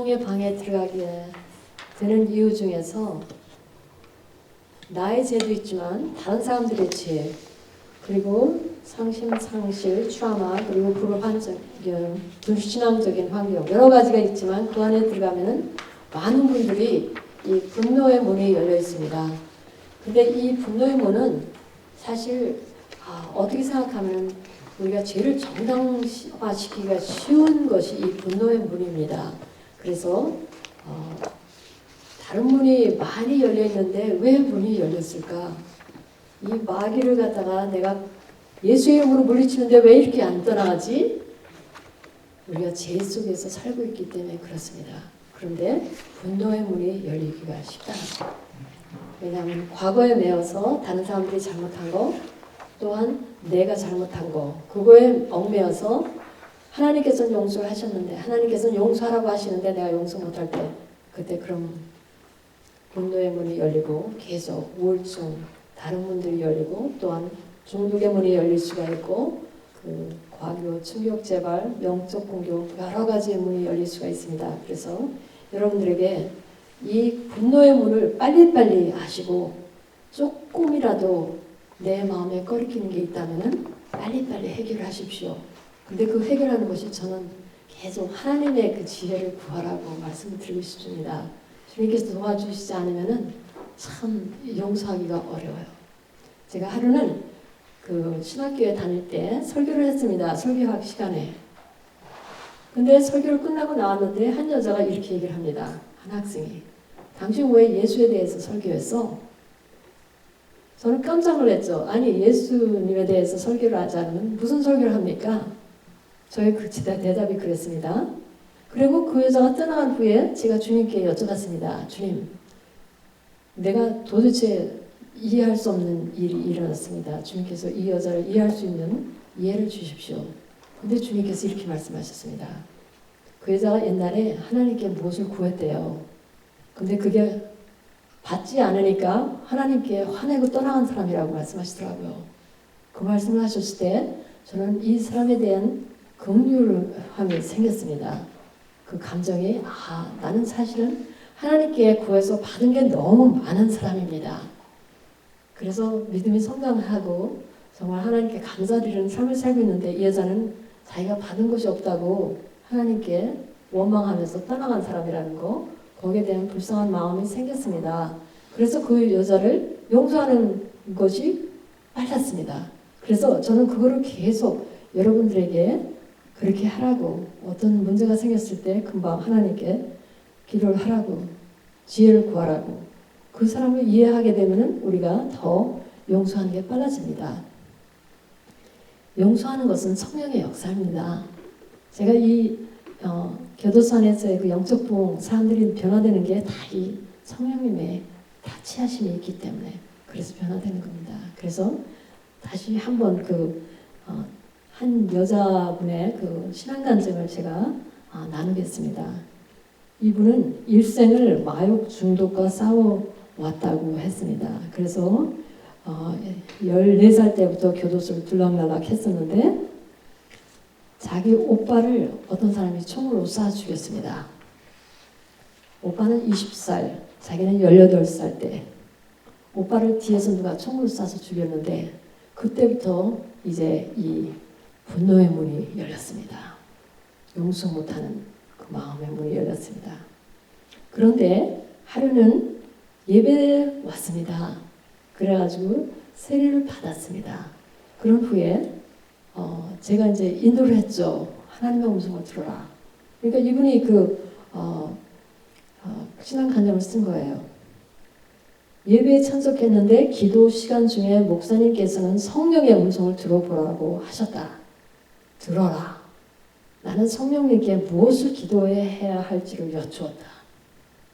종의 방에 들어가게 되는 이유 중에서 나의 죄도 있지만 다른 사람들의 죄, 그리고 상심, 상실, 트라우마, 그리고 불안적인, 불신앙적인 환경 여러 가지가 있지만 그 안에 들어가면은 많은 분들이 이 분노의 문이 열려 있습니다. 근데 이 분노의 문은 사실 어떻게 생각하면 우리가 죄를 정당화시키기가 쉬운 것이 이 분노의 문입니다. 그래서 다른 문이 많이 열려 있는데 왜 문이 열렸을까? 이 마귀를 갖다가 내가 예수의 이름으로 물리치는데 왜 이렇게 안 떠나가지? 우리가 죄 속에서 살고 있기 때문에 그렇습니다. 그런데 분노의 문이 열리기가 쉽다. 왜냐하면 과거에 매여서 다른 사람들이 잘못한 거, 또한 내가 잘못한 거, 그거에 얽매여서 하나님께서는 용서를 하셨는데 하나님께서는 용서하라고 하시는데 내가 용서 못할 때 그때 그럼 분노의 문이 열리고 계속 우울증, 다른 문들이 열리고 또한 중독의 문이 열릴 수가 있고 그 과교, 충격 재발, 영적 공격 여러 가지의 문이 열릴 수가 있습니다. 그래서 여러분들에게 이 분노의 문을 빨리빨리 아시고 조금이라도 내 마음에 꺼리끼는 게 있다면 빨리빨리 해결하십시오. 근데 그 해결하는 것이 저는 계속 하나님의 그 지혜를 구하라고 말씀을 드리고 싶습니다. 주님께서 도와주시지 않으면 참 용서하기가 어려워요. 제가 하루는 그 신학교에 다닐 때 설교를 했습니다. 설교학 시간에. 근데 설교를 끝나고 나왔는데 한 여자가 이렇게 얘기를 합니다. 한 학생이. 당신 왜 예수에 대해서 설교했어? 저는 깜짝 놀랐죠. 아니 예수님에 대해서 설교를 하지 않으면 무슨 설교를 합니까? 저의 그 대답이 그랬습니다. 그리고 그 여자가 떠나간 후에 제가 주님께 여쭤봤습니다. 주님, 내가 도대체 이해할 수 없는 일이 일어났습니다. 주님께서 이 여자를 이해할 수 있는 이해를 주십시오. 근데 주님께서 이렇게 말씀하셨습니다. 그 여자가 옛날에 하나님께 무엇을 구했대요. 근데 그게 받지 않으니까 하나님께 화내고 떠나간 사람이라고 말씀하시더라고요. 그 말씀을 하셨을 때 저는 이 사람에 대한 긍휼함이 생겼습니다. 그 감정이 나는 사실은 하나님께 구해서 받은 게 너무 많은 사람입니다. 그래서 믿음이 성장하고 정말 하나님께 감사드리는 삶을 살고 있는데 이 여자는 자기가 받은 것이 없다고 하나님께 원망하면서 떠나간 사람이라는 거, 거기에 대한 불쌍한 마음이 생겼습니다. 그래서 그 여자를 용서하는 것이 빨랐습니다. 그래서 저는 그거를 계속 여러분들에게 그렇게 하라고, 어떤 문제가 생겼을 때 금방 하나님께 기도를 하라고, 지혜를 구하라고, 그 사람을 이해하게 되면 우리가 더 용서하는 게 빨라집니다. 용서하는 것은 성령의 역사입니다. 제가 이 교도소 안에서의 그 영적 부흥, 사람들이 변화되는 게 다 이 성령님의 다치하심이 있기 때문에 그래서 변화되는 겁니다. 그래서 다시 한번 한 여자분의 그 신앙 간증을 제가 나누겠습니다. 이분은 일생을 마약 중독과 싸워왔다고 했습니다. 그래서 14살 때부터 교도소를 들락날락 했었는데 자기 오빠를 어떤 사람이 총으로 쏴 죽였습니다. 오빠는 20살, 자기는 18살 때 오빠를 뒤에서 누가 총으로 쏴서 죽였는데 그때부터 이제 이 분노의 문이 열렸습니다. 용서 못하는 그 마음의 문이 열렸습니다. 그런데 하루는 예배에 왔습니다. 그래가지고 세례를 받았습니다. 그런 후에 제가 이제 인도를 했죠. 하나님의 음성을 들어라. 그러니까 이분이 신앙 간증을 쓴 거예요. 예배에 참석했는데 기도 시간 중에 목사님께서는 성령의 음성을 들어보라고 하셨다. 들어라. 나는 성령님께 무엇을 기도해야 할지를 여쭈었다.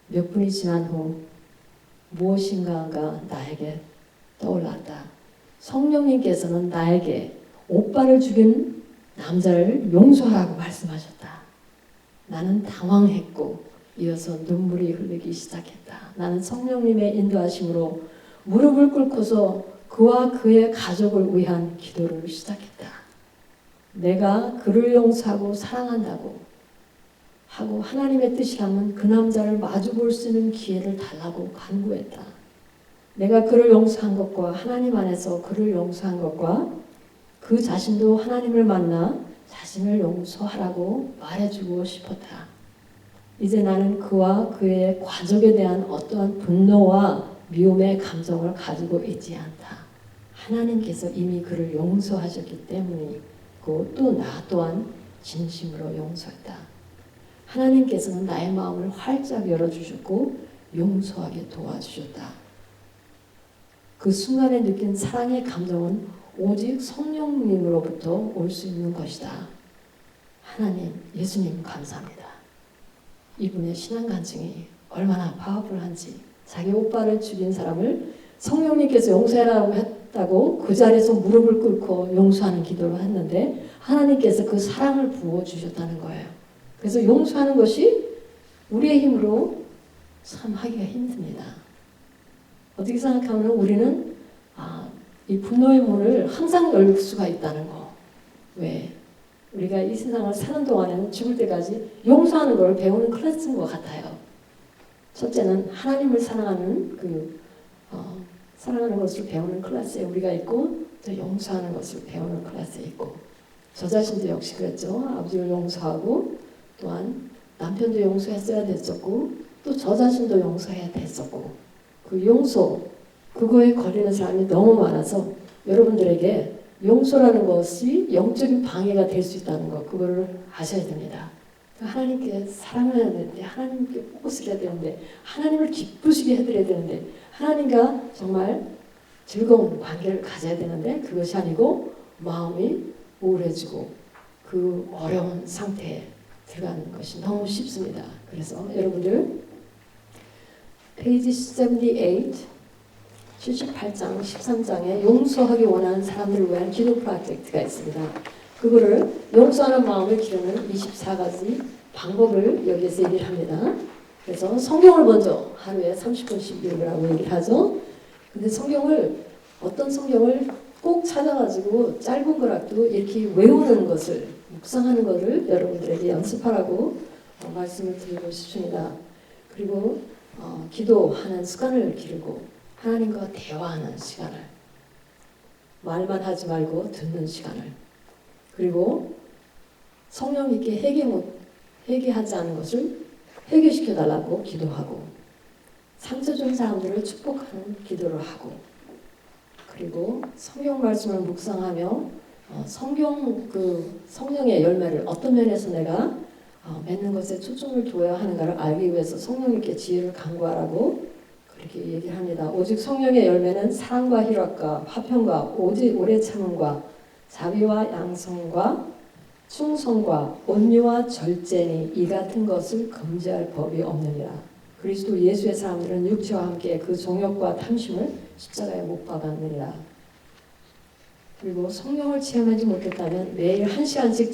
몇 분이 지난 후 무엇인가가 나에게 떠올랐다. 성령님께서는 나에게 오빠를 죽인 남자를 용서하라고 말씀하셨다. 나는 당황했고 이어서 눈물이 흐르기 시작했다. 나는 성령님의 인도하심으로 무릎을 꿇고서 그와 그의 가족을 위한 기도를 시작했다. 내가 그를 용서하고 사랑한다고 하고 하나님의 뜻이라면 그 남자를 마주 볼 수 있는 기회를 달라고 간구했다. 내가 그를 용서한 것과 하나님 안에서 그를 용서한 것과 그 자신도 하나님을 만나 자신을 용서하라고 말해주고 싶었다. 이제 나는 그와 그의 과적에 대한 어떠한 분노와 미움의 감정을 가지고 있지 않다. 하나님께서 이미 그를 용서하셨기 때문이고 또 나 또한 진심으로 용서했다. 하나님께서는 나의 마음을 활짝 열어주셨고 용서하게 도와주셨다. 그 순간에 느낀 사랑의 감정은 오직 성령님으로부터 올 수 있는 것이다. 하나님, 예수님 감사합니다. 이분의 신앙 간증이 얼마나 파워풀한지, 자기 오빠를 죽인 사람을 성령님께서 용서해라고 했다고 그 자리에서 무릎을 꿇고 용서하는 기도를 했는데 하나님께서 그 사랑을 부어주셨다는 거예요. 그래서 용서하는 것이 우리의 힘으로 참 하기가 힘듭니다. 어떻게 생각하면 우리는 이 분노의 문을 항상 열 수가 있다는 거. 왜? 우리가 이 세상을 사는 동안에는 죽을 때까지 용서하는 걸 배우는 클래스인 것 같아요. 첫째는 하나님을 사랑하는 사랑하는 것을 배우는 클래스에 우리가 있고 또 용서하는 것을 배우는 클래스에 있고 저 자신도 역시 그랬죠. 아버지를 용서하고 또한 남편도 용서했어야 됐었고 또 저 자신도 용서해야 됐었고 그 용서 그거에 걸리는 사람이 너무 많아서 여러분들에게 용서라는 것이 영적인 방해가 될 수 있다는 것 그거를 아셔야 됩니다. 하나님께 사랑해야 되는데 하나님께 포커스를 해야 되는데 하나님을 기쁘시게 해드려야 되는데 하나님과 정말 즐거운 관계를 가져야 되는데 그것이 아니고 마음이 우울해지고 그 어려운 상태에 들어가는 것이 너무 쉽습니다. 그래서 여러분들 페이지 78 78장 13장에 용서하기 원하는 사람들을 위한 기도 프로젝트가 있습니다. 그거를 용서하는 마음을 기르는 24가지 방법을 여기에서 얘기를 합니다. 그래서 성경을 먼저 하루에 30분씩 읽으라고 얘기를 하죠. 근데 어떤 성경을 꼭 찾아가지고 짧은 거라도 이렇게 외우는 것을 묵상하는 것을 여러분들에게 연습하라고 말씀을 드리고 싶습니다. 그리고 기도하는 습관을 기르고 하나님과 대화하는 시간을 말만 하지 말고 듣는 시간을 그리고 성령님께 회개하지 않은 것을 회개시켜 달라고 기도하고 상처 준 사람들을 축복하는 기도를 하고 그리고 성경 말씀을 묵상하며 성령의 열매를 어떤 면에서 내가 맺는 것에 초점을 둬야 하는가를 알기 위해서 성령님께 지혜를 간구하라고 그렇게 얘기를 합니다. 오직 성령의 열매는 사랑과 희락과 화평과 오래 참음과 자비와 양성과 충성과 온유와 절제니 이 같은 것을 금지할 법이 없느니라. 그리스도 예수의 사람들은 육체와 함께 그 정욕과 탐심을 십자가에 못 박았느니라. 그리고 성령을 체험하지 못했다면 매일 1시간씩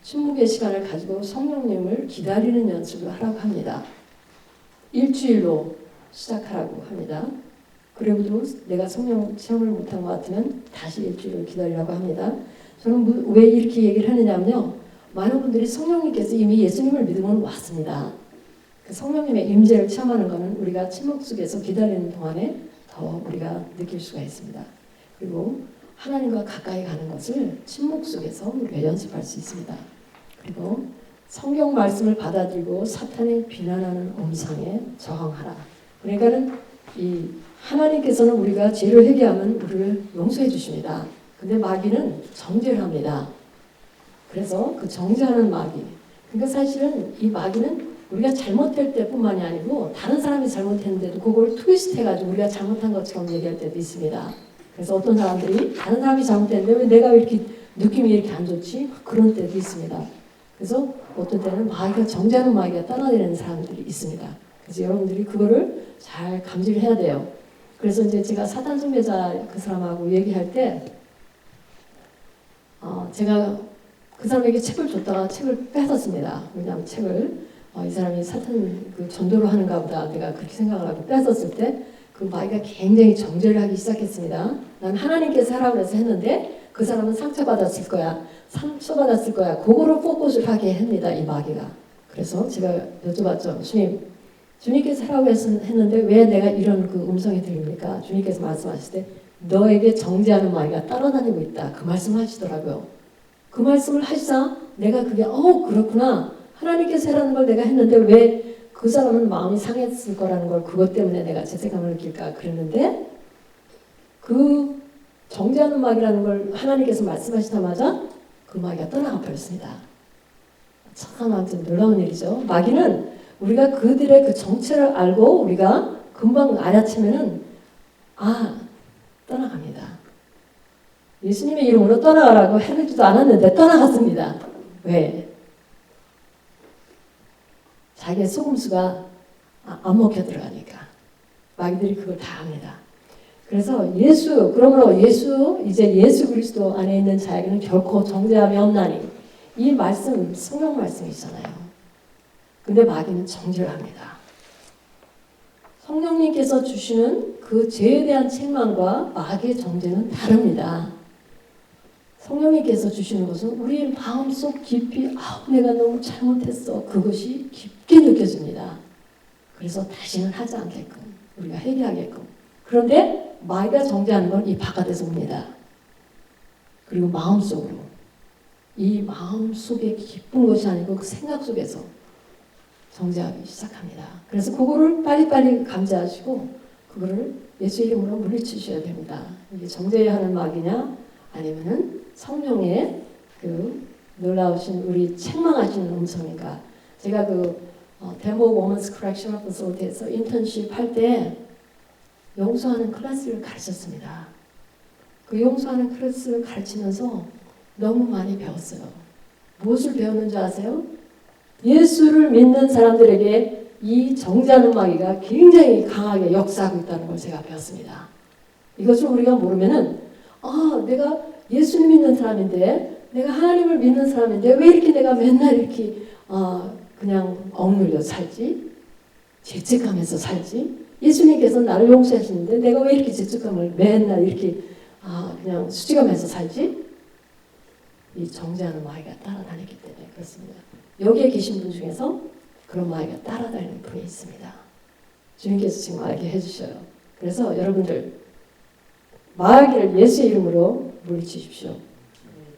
침묵의 시간을 가지고 성령님을 기다리는 연습을 하라고 합니다. 일주일로 시작하라고 합니다. 그리고도 내가 성령 체험을 못한 것 같으면 다시 일주일을 기다리라고 합니다. 저는 왜 이렇게 얘기를 하느냐면요. 많은 분들이 성령님께서 이미 예수님을 믿으면 왔습니다. 그 성령님의 임재를 체험하는 것은 우리가 침묵 속에서 기다리는 동안에 더 우리가 느낄 수가 있습니다. 그리고 하나님과 가까이 가는 것을 침묵 속에서 우리가 연습할 수 있습니다. 그리고 성경 말씀을 받아들이고 사탄의 비난하는 음성에 저항하라. 그러니까는 이 하나님께서는 우리가 죄를 회개하면 우리를 용서해 주십니다. 근데 마귀는 정죄를 합니다. 그래서 그 정죄하는 마귀. 그러니까 사실은 이 마귀는 우리가 잘못할 때뿐만이 아니고 다른 사람이 잘못했는데도 그걸 트위스트 해가지고 우리가 잘못한 것처럼 얘기할 때도 있습니다. 그래서 어떤 사람들이 다른 사람이 잘못했는데 왜 내가 이렇게 느낌이 이렇게 안 좋지? 그런 때도 있습니다. 그래서 어떤 때는 정죄하는 마귀가 떠나내리는 사람들이 있습니다. 그래서 여러분들이 그거를 잘 감지를 해야 돼요. 그래서 이제 제가 사탄 숭배자 그 사람하고 얘기할 때 제가 그 사람에게 책을 줬다가 책을 뺏었습니다. 왜냐하면 책을 이 사람이 사탄 그 전도를 하는가 보다 내가 그렇게 생각을 하고 뺏었을 때 그 마귀가 굉장히 정죄를 하기 시작했습니다. 난 하나님께서 하라고 해서 했는데 그 사람은 상처받았을 거야. 상처받았을 거야. 그거로 포커스를 하게 합니다. 이 마귀가. 그래서 제가 여쭤봤죠. 주님께서 하라고 했는데 왜 내가 이런 그 음성이 들립니까? 주님께서 말씀하실 때 너에게 정죄하는 마귀가 따라다니고 있다. 그 말씀을 하시더라고요. 그 말씀을 하시자 내가 그게 그렇구나. 하나님께서 하라는 걸 내가 했는데 왜 그 사람은 마음이 상했을 거라는 걸 그것 때문에 내가 죄책감을 느낄까 그랬는데 그 정죄하는 마귀라는 걸 하나님께서 말씀하시자마자 그 마귀가 떠나가 버렸습니다. 참 아무튼 놀라운 일이죠. 마귀는 우리가 그들의 그 정체를 알고 우리가 금방 알아채면은 떠나갑니다. 예수님의 이름으로 떠나가라고 해주지도 않았는데 떠나갔습니다. 왜? 자기의 소금수가 안 먹혀 들어가니까. 마귀들이 그걸 다 합니다. 그래서 그러므로 이제 예수 그리스도 안에 있는 자에게는 결코 정죄함이 없나니. 이 말씀, 성경 말씀이잖아요. 근데 마귀는 정죄를 합니다. 성령님께서 주시는 그 죄에 대한 책망과 마귀의 정죄는 다릅니다. 성령님께서 주시는 것은 우리 마음속 깊이 내가 너무 잘못했어. 그것이 깊게 느껴집니다. 그래서 다시는 하지 않게끔 우리가 회개하게끔. 그런데 마귀가 정죄하는 건 이 바깥에서 옵니다. 그리고 마음속으로. 이 마음속에 기쁜 것이 아니고 그 생각 속에서 정죄하기 시작합니다. 그래서 그거를 빨리빨리 감지하시고 그거를 예수 이름으로 물리치셔야 됩니다. 이게 정죄하는 마귀냐 아니면은 성령의 그 놀라우신 우리 책망하시는 음성인가. 제가 데모 워먼스 커렉셔널 퍼실리티에서 인턴십 할 때 용서하는 클래스를 가르쳤습니다. 그 용서하는 클래스를 가르치면서 너무 많이 배웠어요. 무엇을 배웠는지 아세요? 예수를 믿는 사람들에게 이 정죄하는 마귀가 굉장히 강하게 역사하고 있다는 걸 제가 배웠습니다. 이것을 우리가 모르면은 내가 예수를 믿는 사람인데 내가 하나님을 믿는 사람인데 왜 이렇게 내가 맨날 이렇게 그냥 억눌려 살지? 죄책감에서 살지? 예수님께서 나를 용서하시는데 내가 왜 이렇게 죄책감을 맨날 이렇게 그냥 수치감에서 살지? 이 정죄하는 마귀가 따라다니기 때문에 그렇습니다. 여기에 계신 분 중에서 그런 마귀가 따라다니는 분이 있습니다. 주님께서 지금 알게 해주셔요. 그래서 여러분들 마귀를 예수의 이름으로 물리치십시오.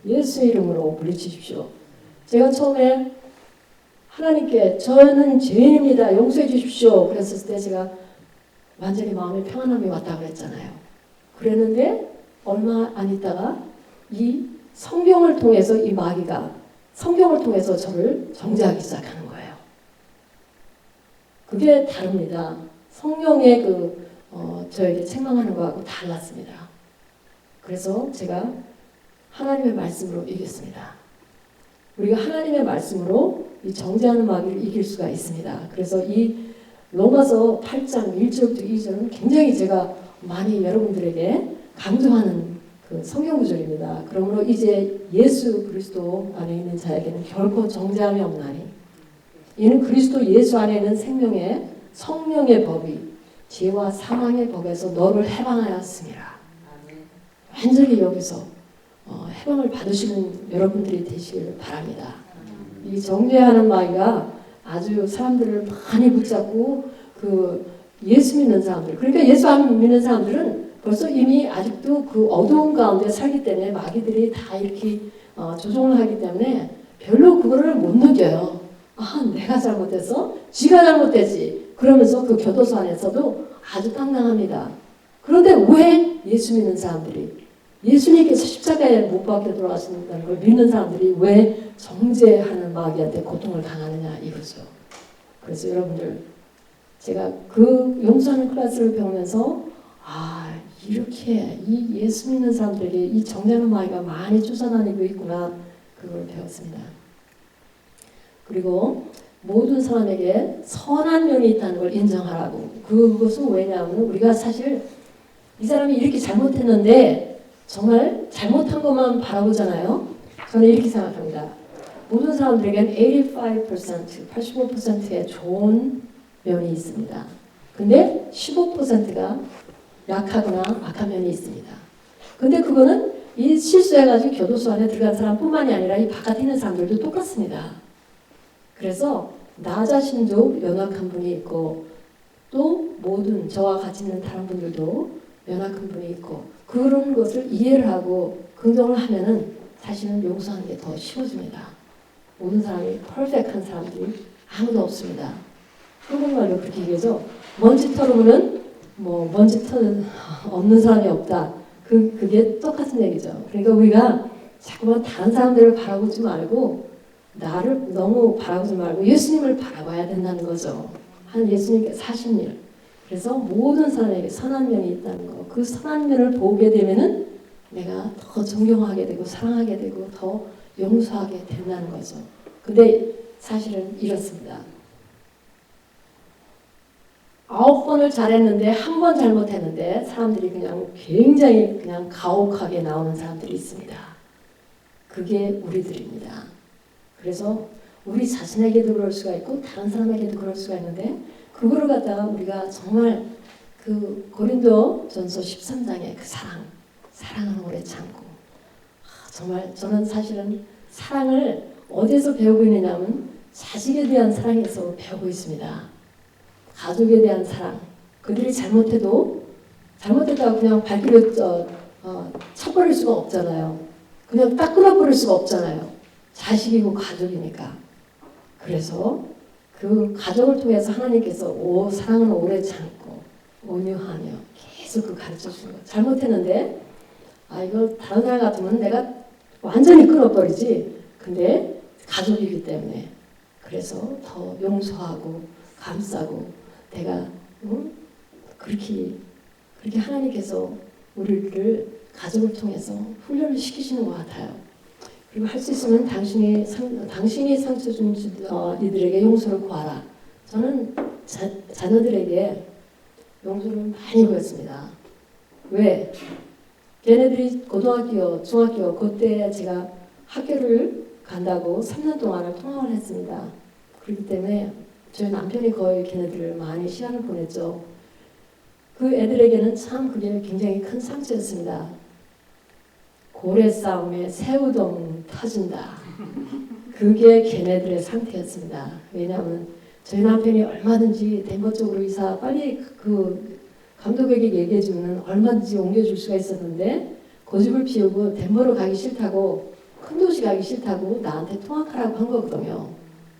예수의 이름으로 물리치십시오. 제가 처음에 하나님께 저는 죄인입니다. 용서해 주십시오. 그랬을 때 제가 완전히 마음에 평안함이 왔다고 그랬잖아요. 그랬는데 얼마 안 있다가 이 성경을 통해서 이 마귀가 성경을 통해서 저를 정죄하기 시작하는 거예요. 그게 다릅니다. 성령의 저에게 책망하는 거하고 달랐습니다. 그래서 제가 하나님의 말씀으로 이겼습니다. 우리가 하나님의 말씀으로 이 정죄하는 마귀를 이길 수가 있습니다. 그래서 이 로마서 8장 1절부터 2절은 굉장히 제가 많이 여러분들에게 강조하는 그 성경 구절입니다. 그러므로 이제 예수 그리스도 안에 있는 자에게는 결코 정죄함이 없나니 이는 그리스도 예수 안에 있는 생명의 성령의 법이 죄와 사망의 법에서 너를 해방하였습니다. 완전히 여기서 해방을 받으시는 여러분들이 되시길 바랍니다. 이 정죄하는 마귀가 아주 사람들을 많이 붙잡고 예수 믿는 사람들, 그러니까 예수 안 믿는 사람들은 벌써 이미 아직도 그 어두운 가운데 살기 때문에 마귀들이 다 이렇게 조종을 하기 때문에 별로 그거를 못 느껴요. 내가 잘못해서 지가 잘못되지. 그러면서 그 교도소 안에서도 아주 당당합니다. 그런데 왜 예수 믿는 사람들이 예수님께서 십자가에 못 박혀 돌아가신다는 걸 믿는 사람들이 왜 정죄하는 마귀한테 고통을 당하느냐 이거죠. 그래서 여러분들 제가 그 용서하는 클래스를 배우면서 이렇게 이 예수 믿는 사람들에게 이 정죄하는 마귀가 많이 쫓아다니고 있구나 그걸 배웠습니다. 그리고 모든 사람에게 선한 면이 있다는 걸 인정하라고. 그것은 왜냐하면 우리가 사실 이 사람이 이렇게 잘못했는데 정말 잘못한 것만 바라보잖아요. 저는 이렇게 생각합니다. 모든 사람들에게는 85%의 좋은 면이 있습니다. 근데 15%가 약하거나 악한 면이 있습니다. 근데 그거는 이 실수해가지고 교도소 안에 들어간 사람뿐만이 아니라 이 바깥에 있는 사람들도 똑같습니다. 그래서 나 자신도 연약한 분이 있고 또 모든 저와 같이 있는 다른 분들도 연약한 분이 있고 그런 것을 이해를 하고 긍정을 하면은 사실은 용서하는 게 더 쉬워집니다. 모든 사람이 퍼펙트한 사람들이 아무도 없습니다. 한국말로 그렇게 얘기하죠. 먼지 털으면은 뭐 먼지 털 없는 사람이 없다. 그게 똑같은 얘기죠. 그러니까 우리가 자꾸만 다른 사람들을 바라보지 말고 나를 너무 바라보지 말고 예수님을 바라봐야 된다는 거죠. 한 예수님께서 하신 일. 그래서 모든 사람에게 선한 면이 있다는 거. 그 선한 면을 보게 되면은 내가 더 존경하게 되고 사랑하게 되고 더 용서하게 된다는 거죠. 근데 사실은 이렇습니다. 9번을 잘했는데 한 번 잘못했는데 사람들이 그냥 굉장히 그냥 가혹하게 나오는 사람들이 있습니다. 그게 우리들입니다. 그래서 우리 자신에게도 그럴 수가 있고 다른 사람에게도 그럴 수가 있는데 그거를 갖다가 우리가 정말 그 고린도전서 13장의 그 사랑은 오래 참고 정말 저는 사실은 사랑을 어디서 배우고 있느냐면 자식에 대한 사랑에서 배우고 있습니다. 가족에 대한 사랑. 그들이 잘못해도 잘못했다고 그냥 발길을 쳐버릴 수가 없잖아요. 그냥 딱 끊어버릴 수가 없잖아요. 자식이고 가족이니까. 그래서 그 가족을 통해서 하나님께서 사랑은 오래 참고 온유하며 계속 그 가르쳐 주는 거예요. 잘못했는데 이거 다른 사람 같으면 내가 완전히 끊어버리지. 근데 가족이기 때문에 그래서 더 용서하고 감싸고 내가 그렇게 하나님께서 우리를 가족을 통해서 훈련을 시키시는 것 같아요. 그리고 할 수 있으면 당신이 상처 준 이들에게 용서를 구하라. 저는 자녀들에게 용서를 많이 구했습니다. 왜? 걔네들이 고등학교, 중학교 그때 제가 학교를 간다고 3년 동안을 통학을 했습니다. 그렇기 때문에 저희 남편이 거의 걔네들을 많이 시간을 보냈죠. 그 애들에게는 참 그게 굉장히 큰 상처였습니다. 고래 싸움에 새우동 터진다. 그게 걔네들의 상태였습니다. 왜냐하면 저희 남편이 얼마든지 덴버 쪽으로 이사 빨리 그 감독에게 얘기해주면 얼마든지 옮겨줄 수가 있었는데 고집을 피우고 덴버로 가기 싫다고 큰 도시 가기 싫다고 나한테 통학하라고 한 거거든요.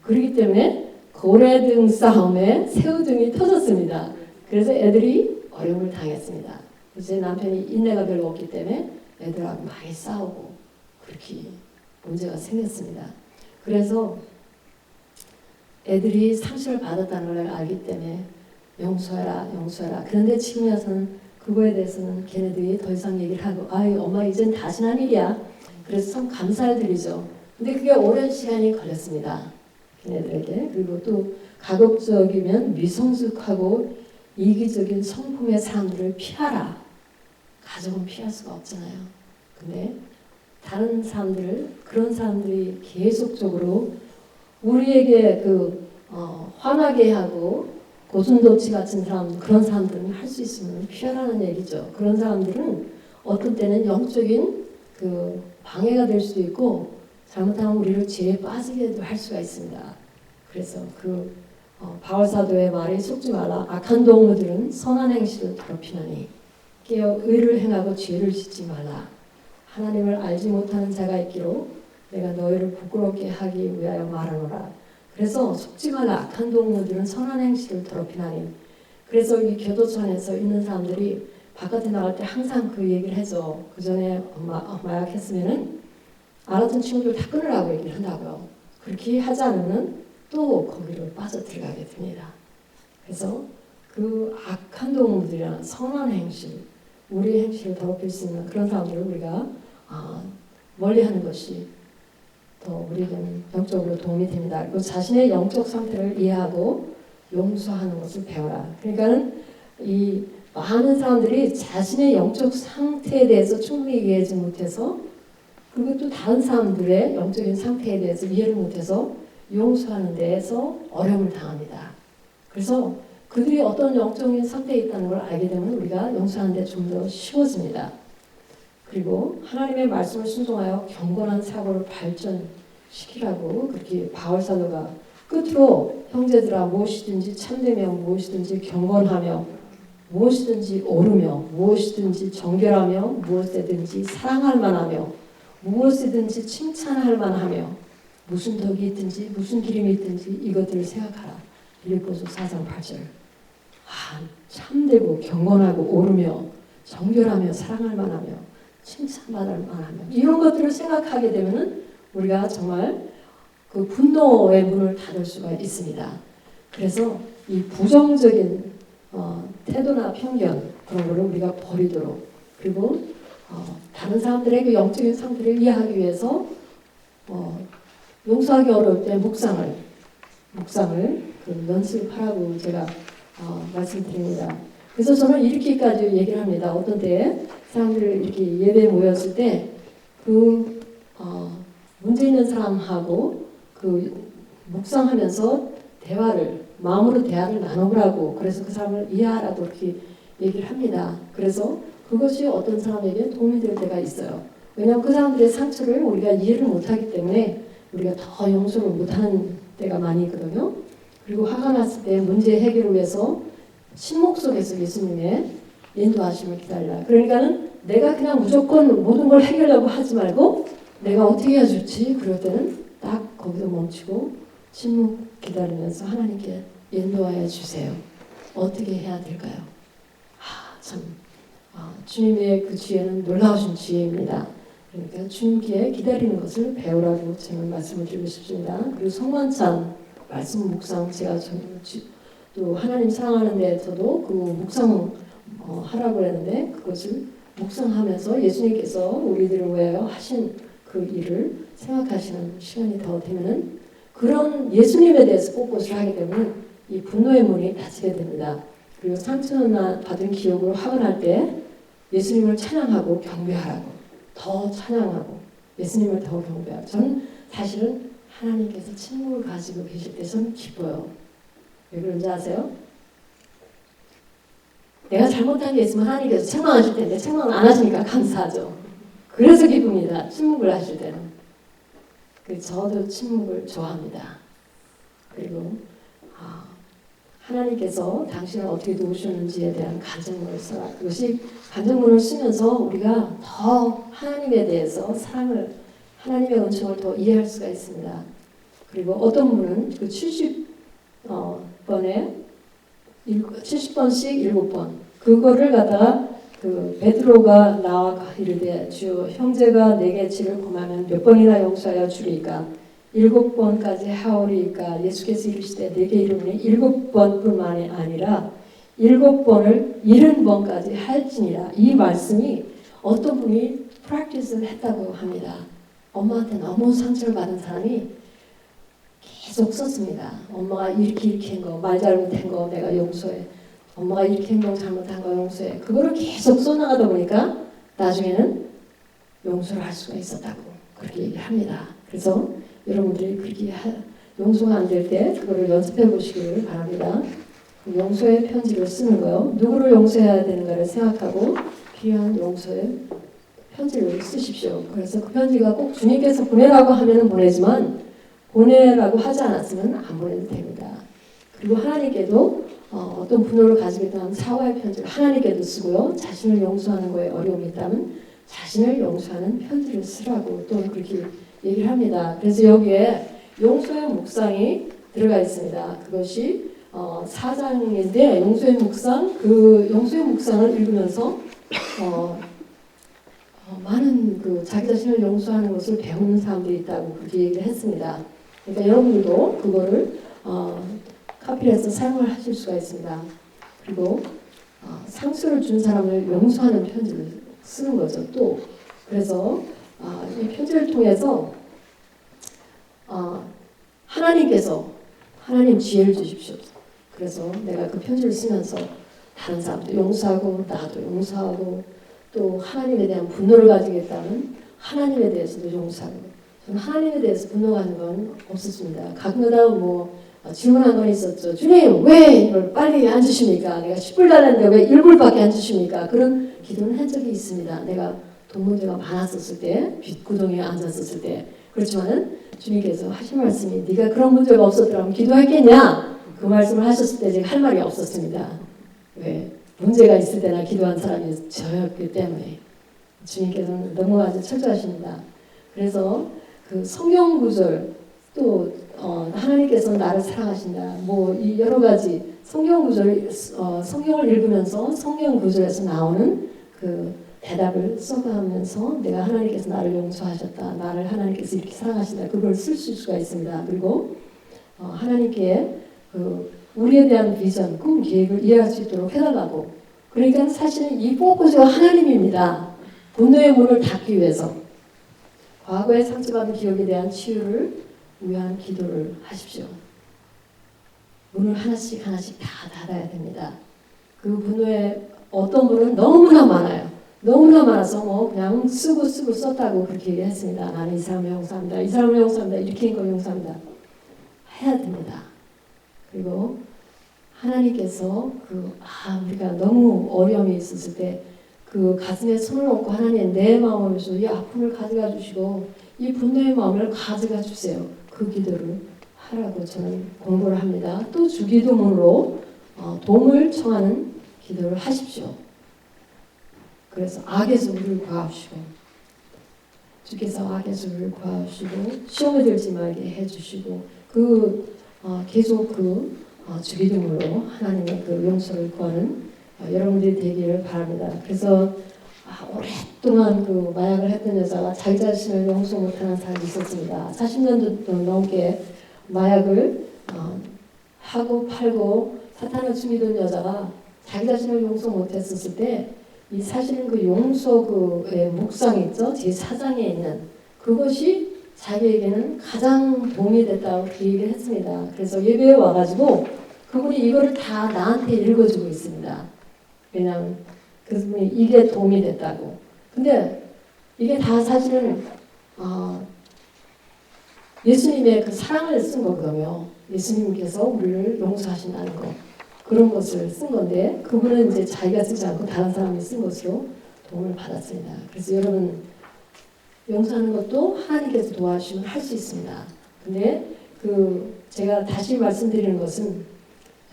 그렇기 때문에 고래등 싸움에 새우등이 터졌습니다. 그래서 애들이 어려움을 당했습니다. 제 남편이 인내가 별로 없기 때문에 애들하고 많이 싸우고 그렇게 문제가 생겼습니다. 그래서 애들이 상처를 받았다는 걸 알기 때문에 용서해라. 그런데 지금 와서는 그거에 대해서는 걔네들이 더 이상 얘기를 하고 엄마 이젠 다 지난 일이야. 그래서 참 감사를 드리죠. 근데 그게 오랜 시간이 걸렸습니다. 걔네들에게. 그리고 또 가급적이면 미성숙하고 이기적인 성품의 사람들을 피하라. 가족은 피할 수가 없잖아요. 근데 다른 사람들을 그런 사람들이 계속적으로 우리에게 화나게 하고 고슴도치 같은 사람 그런 사람들은 할 수 있으면 피하라는 얘기죠. 그런 사람들은 어떤 때는 영적인 방해가 될 수도 있고 잘못하면 우리를 죄에 빠지게도 할 수가 있습니다. 그래서 바울 사도의 말이 속지 마라. 악한 동무들은 선한 행실을 더럽히나니 깨어 의를 행하고 죄를 짓지 말라. 하나님을 알지 못하는 자가 있기로 내가 너희를 부끄럽게 하기 위하여 말하노라. 그래서 속지 말라. 악한 동무들은 선한 행실을 더럽히나니. 그래서 이 교도소 안에서 있는 사람들이 바깥에 나갈 때 항상 그 얘기를 해줘. 그 전에 마약했으면은 알았던 친구들 다 끊으라고 얘기를 한다고요. 그렇게 하지 않으면 또 거기로 빠져들어가게 됩니다. 그래서 그 악한 동무들이나 선한 행실, 우리의 행실을 더럽힐 수 있는 그런 사람들을 우리가 멀리하는 것이 더 우리에게는 영적으로 도움이 됩니다. 그리고 자신의 영적 상태를 이해하고 용서하는 것을 배워라. 그러니까는 이 많은 사람들이 자신의 영적 상태에 대해서 충분히 이해하지 못해서 그리고 또 다른 사람들의 영적인 상태에 대해서 이해를 못해서 용서하는 데에서 어려움을 당합니다. 그래서 그들이 어떤 영적인 상태에 있다는 걸 알게 되면 우리가 용서하는 데 좀 더 쉬워집니다. 그리고 하나님의 말씀을 순종하여 경건한 사고를 발전시키라고 그렇게 바울 사도가 끝으로 형제들아 무엇이든지 참되며 무엇이든지 경건하며 무엇이든지 옳으며 무엇이든지 정결하며 무엇이든지 사랑할 만하며 무엇이든지 칭찬할 만하며 무슨 덕이 있든지 무슨 기름이 있든지 이것들을 생각하라. 빌립보서 4장 8절. 참되고 경건하고 옳으며 정결하며 사랑할 만하며 칭찬받을 만하며 이런 것들을 생각하게 되면은 우리가 정말 그 분노의 문을 닫을 수가 있습니다. 그래서 이 부정적인 태도나 편견 그런 거를 우리가 버리도록 그리고 다른 사람들의 그 영적인 상태를 이해하기 위해서 용서하기 어려울 때 묵상을 그 연습하라고 제가 말씀드립니다. 그래서 저는 이렇게까지 얘기를 합니다. 어떤 때 사람들이 이렇게 예배에 모였을 때 그 문제 있는 사람하고 그 묵상하면서 마음으로 대화를 나누라고 그래서 그 사람을 이해하라고 이렇게 얘기를 합니다. 그래서 그것이 어떤 사람에게 도움이 될 때가 있어요. 왜냐하면 그 사람들의 상처를 우리가 이해를 못하기 때문에 우리가 더 용서를 못하는 때가 많이 있거든요. 그리고 화가 났을 때 문제 해결을 위해서 침묵 속에서 예수님의 인도하심을 기다리라. 그러니까는 내가 그냥 무조건 모든 걸 해결하려고 하지 말고 내가 어떻게 해야 좋지? 그럴 때는 딱 거기서 멈추고 침묵 기다리면서 하나님께 인도하여 주세요. 어떻게 해야 될까요? 주님의 그 지혜는 놀라우신 지혜입니다. 그러니까 주님께 기다리는 것을 배우라고 저는 말씀을 드리고 싶습니다. 그리고 성만찬 말씀 묵상 제가 또 하나님 사랑하는 데서도 그 묵상 하라고 했는데 그것을 묵상하면서 예수님께서 우리들을 위하여 하신 그 일을 생각하시는 시간이 더 되면은 그런 예수님에 대해서 포커스를 하게 되면 이 분노의 문이 닫히게 됩니다. 그리고 상처나 받은 기억으로 화가 날 때 예수님을 찬양하고 경배하라고 더 찬양하고 예수님을 더 경배하고 저는 사실은 하나님께서 침묵을 가지고 계실 때 저는 기뻐요. 왜 그런지 아세요? 내가 잘못한 게 있으면 하나님께서 책망하실 텐데 책망을 안 하시니까 감사하죠. 그래서 기쁩니다. 침묵을 하실 때는. 저도 침묵을 좋아합니다. 그리고 하나님께서 당신을 어떻게 도우셨는지에 대한 간증문을 써라. 그것이 간증문을 쓰면서 우리가 더 하나님에 대해서 사랑을 하나님의 은총을 더 이해할 수가 있습니다. 그리고 어떤 분은 그 70번씩 7번 그거를 갖다가 그 베드로가 나와 이르되 주 형제가 내게 죄를 범하면 몇 번이나 용서하여 주리까 7번까지 하오리까 예수께서 이르시되 내게 이르노니 7번뿐만이 아니라 7번을 70번까지 할지니라. 이 말씀이 어떤 분이 프랙티스를 했다고 합니다. 엄마한테 너무 상처를 받은 사람이 계속 썼습니다. 엄마가 이렇게 한 거, 말 잘못한 거 내가 용서해. 엄마가 이렇게 행동 잘못한 거 용서해. 그거를 계속 써나가다 보니까 나중에는 용서를 할 수가 있었다고 그렇게 얘기합니다. 그래서 여러분들이 그렇게 용서가 안 될 때 그거를 연습해 보시기를 바랍니다. 용서의 편지를 쓰는 거요. 누구를 용서해야 되는가를 생각하고 필요한 용서의 편지를 쓰십시오. 그래서 그 편지가 꼭 주님께서 보내라고 하면 보내지만 보내라고 하지 않았으면 안 보내도 됩니다. 그리고 하나님께도 어떤 분노를 가지고 있다면 사과의 편지를 하나님께도 쓰고요. 자신을 용서하는 거에 어려움이 있다면 자신을 용서하는 편지를 쓰라고 또 그렇게 얘기를 합니다. 그래서 여기에 용서의 묵상이 들어가 있습니다. 그것이 4장인데 용서의 묵상, 그 용서의 묵상을 읽으면서 많은 그 자기 자신을 용서하는 것을 배우는 사람들이 있다고 그렇게 얘기를 했습니다. 그러니까 여러분들도 그거를 카피해서 사용을 하실 수가 있습니다. 그리고 상처를 준 사람을 용서하는 편지를 쓰는 거죠. 또 그래서 이 편지를 통해서 하나님께서 하나님 지혜를 주십시오. 그래서 내가 그 편지를 쓰면서 다른 사람도 용서하고 나도 용서하고 또 하나님에 대한 분노를 가지고 있다면 하나님에 대해서도 용서하고 저는 하나님에 대해서 분노하는 건 없었습니다. 가끔가다 질문한 건 있었죠. 주님 왜 이걸 빨리 안 주십니까? 내가 10불 달랐는데 왜 1불밖에 안 주십니까? 그런 기도는 한 적이 있습니다. 내가 돈 문제가 많았었을 때, 빚구덩이에 앉았었을 때. 그렇지만 주님께서 하신 말씀이 네가 그런 문제가 없었더라면 기도했겠냐? 그 말씀을 하셨을 때 제가 할 말이 없었습니다. 왜? 문제가 있을 때나 기도한 사람이 저였기 때문에. 주님께서는 너무 아주 철저하십니다. 그래서 그 성경 구절 또 하나님께서 나를 사랑하신다. 뭐 이 여러 가지 성경 구절 성경을 읽으면서 성경 구절에서 나오는 그 대답을 써가면서 내가 하나님께서 나를 용서하셨다. 나를 하나님께서 이렇게 사랑하신다. 그걸 쓸 수가 있습니다. 그리고 하나님께 그 우리에 대한 비전, 꿈, 계획을 이해할 수 있도록 해달라고. 그러니까 사실은 이 포커스가 하나님입니다. 분노의 문을 닫기 위해서 과거에 상처받은 기억에 대한 치유를 위한 기도를 하십시오. 문을 하나씩 하나씩 다 닫아야 됩니다. 그 분노에 어떤 분은 너무나 많아요. 너무나 많아서 뭐 그냥 쓰고 썼다고 그렇게 얘기했습니다. 나는 이 사람을 용서합니다. 이 사람을 용서합니다. 이렇게 한 걸 용서합니다. 해야 됩니다. 그리고 하나님께서 우리가 너무 어려움이 있었을 때 그 가슴에 손을 얹고 하나님 내 마음을 주셔서 이 아픔을 가져가 주시고 이 분노의 마음을 가져가 주세요. 그 기도를 하라고 저는 공부를 합니다. 또 주기도문으로 도움을 청하는 기도를 하십시오. 그래서 악에서 우리를 구하시고 주께서 악에서 우리를 구하시고 시험에 들지 말게 해주시고 계속 주기도문으로 하나님의 그 용서를 구하는 여러분들이 되기를 바랍니다. 그래서 오랫동안 그 마약을 했던 여자가 자기 자신을 용서 못하는 사람이 있었습니다. 40년도 넘게 마약을 하고 팔고 사탄을 숨기던 여자가 자기 자신을 용서 못했었을 때 이 사실은 그 용서의 묵상 있죠? 제4장에 있는 그것이 자기에게는 가장 도움이 됐다고 그 얘기를 했습니다. 그래서 예배에 와가지고 그분이 이거를 다 나한테 읽어주고 있습니다. 왜냐하면 그분이 이게 도움이 됐다고. 근데 이게 다 사실은 예수님의 그 사랑을 쓴 거거든요. 예수님께서 우리를 용서하신다는 거. 그런 것을 쓴 건데 그분은 이제 자기가 쓰지 않고 다른 사람이 쓴 것으로 도움을 받았습니다. 그래서 여러분 용서하는 것도 하나님께서 도와주시면 할 수 있습니다. 근데 제가 다시 말씀드리는 것은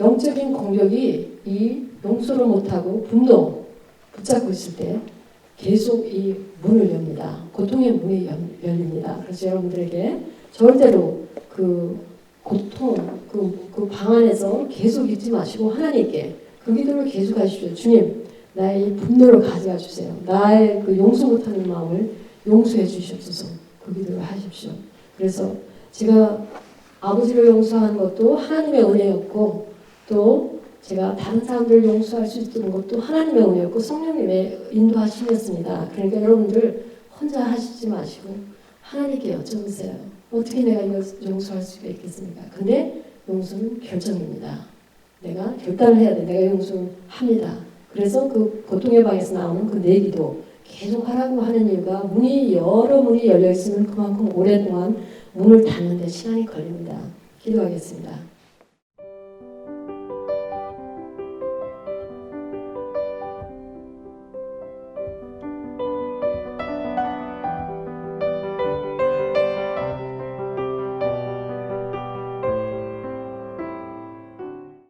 영적인 공격이 이 용서를 못하고 분노 붙잡고 있을 때 계속 이 문을 엽니다. 고통의 문이 열립니다. 그래서 여러분들에게 절대로 고통, 그 방 안에서 계속 있지 마시고 하나님께 그 기도를 계속 하십시오. 주님, 나의 이 분노를 가져가 주세요. 나의 그 용서 못하는 마음을 용서해 주시옵소서. 그 기도를 하십시오. 그래서 제가 아버지를 용서하는 것도 하나님의 은혜였고 또 제가 다른 사람들을 용서할 수 있는 것도 하나님의 은혜였고 성령님의 인도하심이었습니다. 그러니까 여러분들 혼자 하시지 마시고 하나님께 여쭤보세요. 어떻게 내가 이걸 용서할 수가 있겠습니까? 근데 용서는 결정입니다. 내가 결단을 해야 돼. 내가 용서를 합니다. 그래서 그 고통의 방에서 나오는 그 내 기도 계속 하라고 하는 이유가 여러 문이 열려 있으면 그만큼 오랫동안 문을 닫는 데 시간이 걸립니다. 기도하겠습니다.